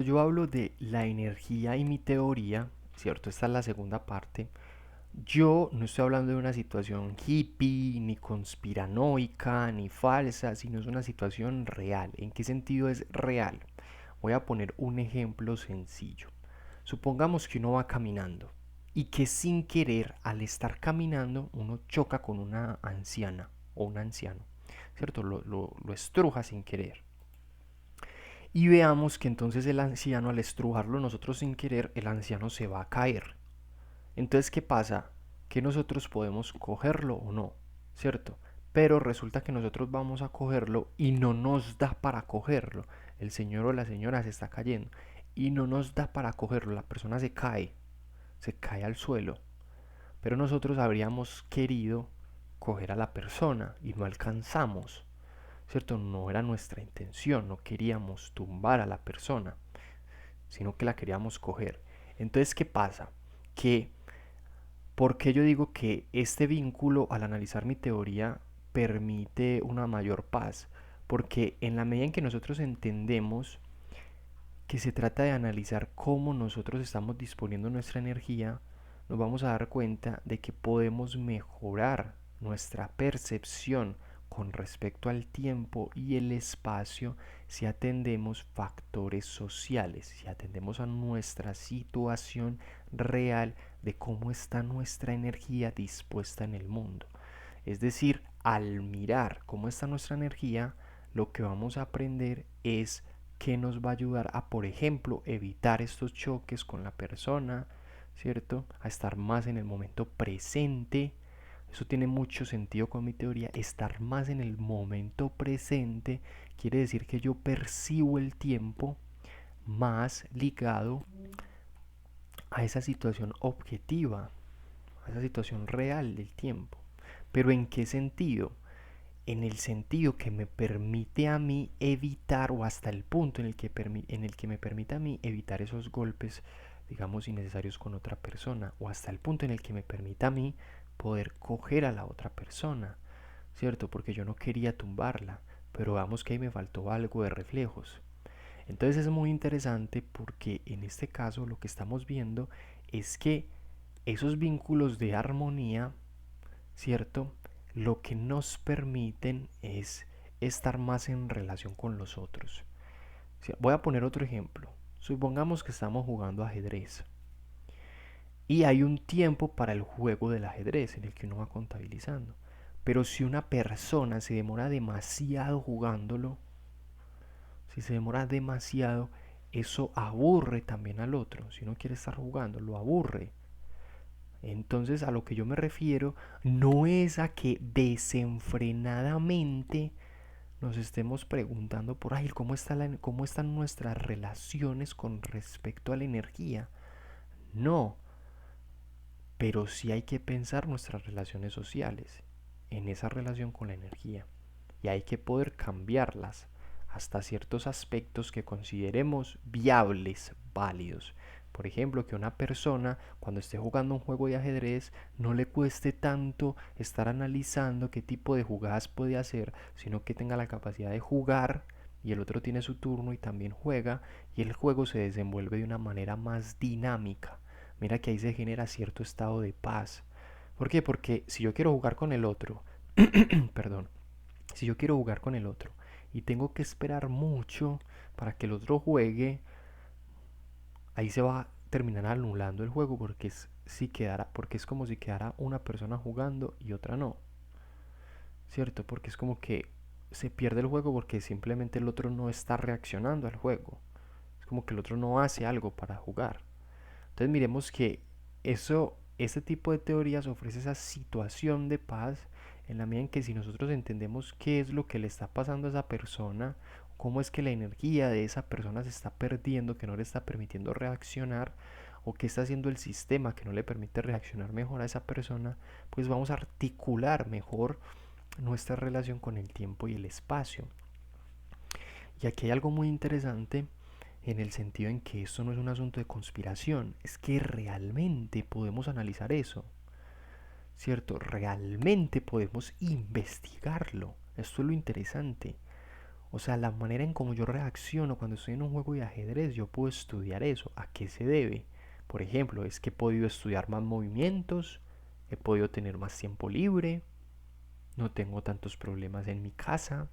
Yo hablo de la energía y mi teoría, ¿cierto? Esta es la segunda parte. Yo no estoy hablando de una situación hippie, ni conspiranoica, ni falsa, sino es una situación real. ¿En qué sentido es real? Voy a poner un ejemplo sencillo. Supongamos que uno va caminando y que sin querer, al estar caminando, uno choca con una anciana o un anciano, ¿cierto? Lo estruja sin querer. Y veamos que entonces el anciano, al estrujarlo nosotros sin querer, el anciano se va a caer. Entonces, ¿qué pasa? Que nosotros podemos cogerlo o no, ¿cierto? Pero resulta que nosotros vamos a cogerlo y no nos da para cogerlo. El señor o la señora se está cayendo y no nos da para cogerlo. La persona se cae al suelo. Pero nosotros habríamos querido coger a la persona y no alcanzamos, ¿cierto? No era nuestra intención, no queríamos tumbar a la persona, sino que la queríamos coger. Entonces, ¿qué pasa? Que, ¿por qué yo digo que este vínculo, al analizar mi teoría, permite una mayor paz? Porque en la medida en que nosotros entendemos que se trata de analizar cómo nosotros estamos disponiendo nuestra energía, nos vamos a dar cuenta de que podemos mejorar nuestra percepción con respecto al tiempo y el espacio si atendemos factores sociales, si atendemos a nuestra situación real de cómo está nuestra energía dispuesta en el mundo. Es decir, al mirar cómo está nuestra energía, lo que vamos a aprender es qué nos va a ayudar a, por ejemplo, evitar estos choques con la persona, ¿cierto? A estar más en el momento presente. Eso tiene mucho sentido con mi teoría. Estar más en el momento presente quiere decir que yo percibo el tiempo más ligado a esa situación objetiva, a esa situación real del tiempo. Pero ¿en qué sentido? En el sentido que me permite a mí evitar, o hasta el punto en el que me permite a mí evitar esos golpes, digamos, innecesarios con otra persona, o hasta el punto en el que me permita a mí poder coger a la otra persona, ¿cierto? Porque yo no quería tumbarla, pero vamos que ahí me faltó algo de reflejos. Entonces es muy interesante porque en este caso lo que estamos viendo es que esos vínculos de armonía, ¿cierto? Lo que nos permiten es estar más en relación con los otros. Voy a poner otro ejemplo. Supongamos que estamos jugando ajedrez y hay un tiempo para el juego del ajedrez en el que uno va contabilizando. Pero si una persona se demora demasiado jugándolo, si se demora demasiado, eso aburre también al otro. Si uno quiere estar jugando, lo aburre. Entonces a lo que yo me refiero no es a que desenfrenadamente nos estemos preguntando por ahí cómo están nuestras relaciones con respecto a la energía. No, pero sí hay que pensar nuestras relaciones sociales en esa relación con la energía y hay que poder cambiarlas hasta ciertos aspectos que consideremos viables, válidos. Por ejemplo, que una persona cuando esté jugando un juego de ajedrez no le cueste tanto estar analizando qué tipo de jugadas puede hacer, sino que tenga la capacidad de jugar y el otro tiene su turno y también juega y el juego se desenvuelve de una manera más dinámica. Mira que ahí se genera cierto estado de paz. ¿Por qué? Porque si yo quiero jugar con el otro, perdón, si yo quiero jugar con el otro y tengo que esperar mucho para que el otro juegue, ahí se va a terminar anulando el juego porque es como si quedara una persona jugando y otra no, ¿cierto? Porque es como que se pierde el juego porque simplemente el otro no está reaccionando al juego. Es como que el otro no hace algo para jugar. Entonces miremos que este tipo de teorías ofrece esa situación de paz en la medida en que si nosotros entendemos qué es lo que le está pasando a esa persona, cómo es que la energía de esa persona se está perdiendo, que no le está permitiendo reaccionar, o qué está haciendo el sistema que no le permite reaccionar mejor a esa persona, pues vamos a articular mejor nuestra relación con el tiempo y el espacio. Y aquí hay algo muy interesante en el sentido en que esto no es un asunto de conspiración, es que realmente podemos analizar eso, ¿cierto? Realmente podemos investigarlo. Esto es lo interesante. O sea, la manera en cómo yo reacciono cuando estoy en un juego de ajedrez, yo puedo estudiar eso. ¿A qué se debe? Por ejemplo, es que he podido estudiar más movimientos, he podido tener más tiempo libre, no tengo tantos problemas en mi casa,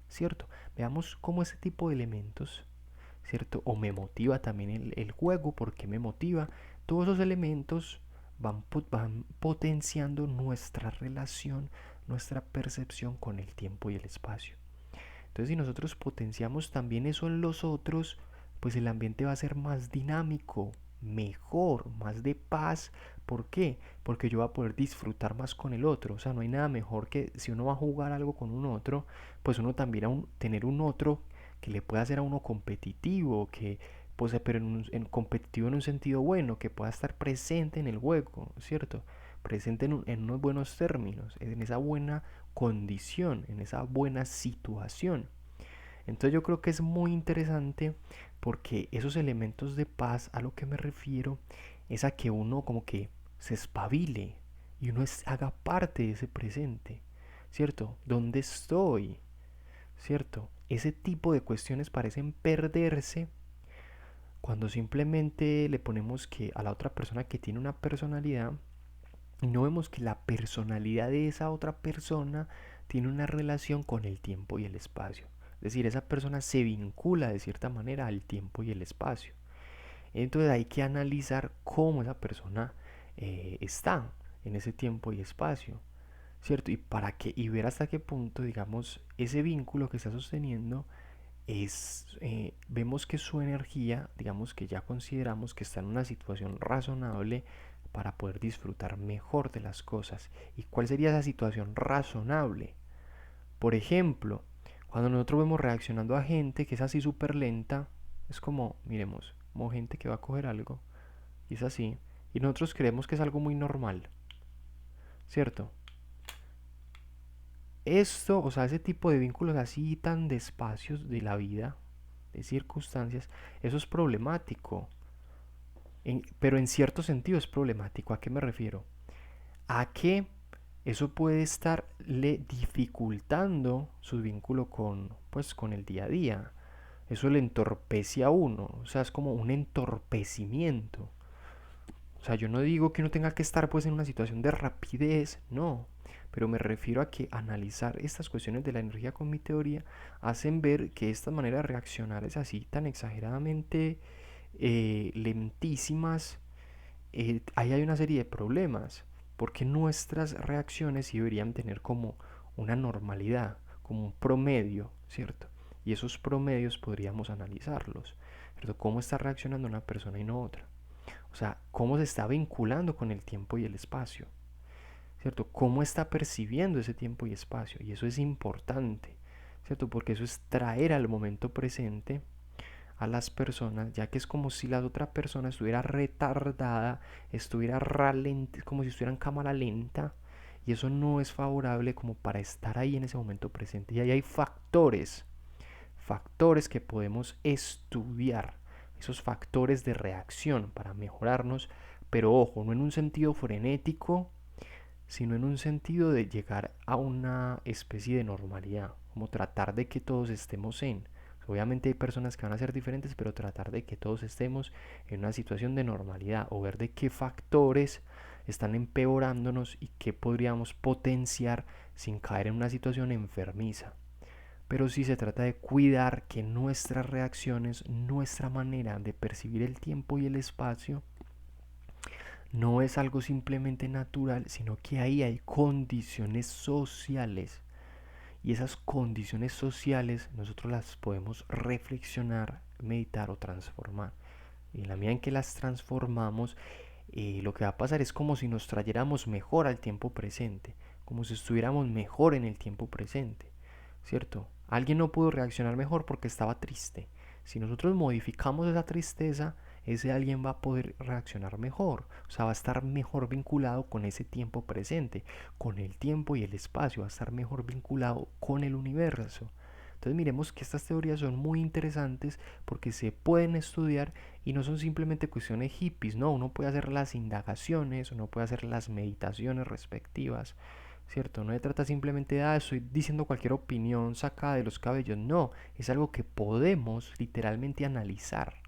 ¿cierto? Veamos cómo ese tipo de elementos, ¿cierto? O me motiva también el juego, ¿por qué me motiva? Todos esos elementos van potenciando nuestra relación, nuestra percepción con el tiempo y el espacio. Entonces, si nosotros potenciamos también eso en los otros, pues el ambiente va a ser más dinámico, mejor, más de paz. ¿Por qué? Porque yo voy a poder disfrutar más con el otro. O sea, no hay nada mejor que si uno va a jugar algo con un otro, pues uno también tener un otro que le pueda hacer a uno competitivo, que pues, pero en competitivo en un sentido bueno, que pueda estar presente en el juego, ¿cierto? Presente en unos buenos términos, en esa buena condición, en esa buena situación. Entonces yo creo que es muy interesante porque esos elementos de paz, a lo que me refiero es a que uno como que se espabile y uno haga parte de ese presente, ¿cierto? ¿Dónde estoy? ¿Cierto? Ese tipo de cuestiones parecen perderse cuando simplemente le ponemos que a la otra persona que tiene una personalidad y no vemos que la personalidad de esa otra persona tiene una relación con el tiempo y el espacio. Es decir, esa persona se vincula de cierta manera al tiempo y el espacio. Entonces hay que analizar cómo esa persona está en ese tiempo y espacio, ¿cierto? Y para qué, y ver hasta qué punto, digamos, ese vínculo que está sosteniendo vemos que su energía, digamos que ya consideramos que está en una situación razonable para poder disfrutar mejor de las cosas. ¿Y cuál sería esa situación razonable? Por ejemplo, cuando nosotros vemos reaccionando a gente que es así súper lenta, es como, miremos, como gente que va a coger algo y es así, y nosotros creemos que es algo muy normal, ¿cierto? Esto, o sea, ese tipo de vínculos así tan despacios de la vida, de circunstancias, eso es problemático. Pero en cierto sentido es problemático. ¿A qué me refiero? A que eso puede estarle dificultando su vínculo con el día a día. Eso le entorpece a uno. O sea, es como un entorpecimiento. O sea, yo no digo que uno tenga que estar pues en una situación de rapidez, no. Pero me refiero a que analizar estas cuestiones de la energía con mi teoría hacen ver que esta manera de reaccionar es así tan exageradamente lentísimas. Ahí hay una serie de problemas, porque nuestras reacciones sí deberían tener como una normalidad, como un promedio, ¿cierto? Y esos promedios podríamos analizarlos, ¿cierto? ¿Cómo está reaccionando una persona y no otra? O sea, cómo se está vinculando con el tiempo y el espacio, ¿cierto? ¿Cómo está percibiendo ese tiempo y espacio? Y eso es importante, ¿cierto? Porque eso es traer al momento presente a las personas, ya que es como si la otra persona estuviera retardada, estuviera ralente, como si estuviera en cámara lenta, y eso no es favorable como para estar ahí en ese momento presente. Y ahí hay factores que podemos estudiar, esos factores de reacción para mejorarnos, pero ojo, no en un sentido frenético, sino en un sentido de llegar a una especie de normalidad, como tratar de que todos estemos en. Obviamente hay personas que van a ser diferentes, pero tratar de que todos estemos en una situación de normalidad o ver de qué factores están empeorándonos y qué podríamos potenciar sin caer en una situación enfermiza. Pero sí se trata de cuidar que nuestras reacciones, nuestra manera de percibir el tiempo y el espacio no es algo simplemente natural, sino que ahí hay condiciones sociales. Y esas condiciones sociales nosotros las podemos reflexionar, meditar o transformar. Y en la medida en que las transformamos, lo que va a pasar es como si nos trayéramos mejor al tiempo presente, como si estuviéramos mejor en el tiempo presente, ¿cierto? Alguien no pudo reaccionar mejor porque estaba triste. Si nosotros modificamos esa tristeza, ese alguien va a poder reaccionar mejor, o sea, va a estar mejor vinculado con ese tiempo presente, con el tiempo y el espacio, va a estar mejor vinculado con el universo. Entonces miremos que estas teorías son muy interesantes porque se pueden estudiar y no son simplemente cuestiones hippies, no, uno puede hacer las indagaciones, uno puede hacer las meditaciones respectivas, ¿cierto? No se trata simplemente de, estoy diciendo cualquier opinión sacada de los cabellos, no, es algo que podemos literalmente analizar.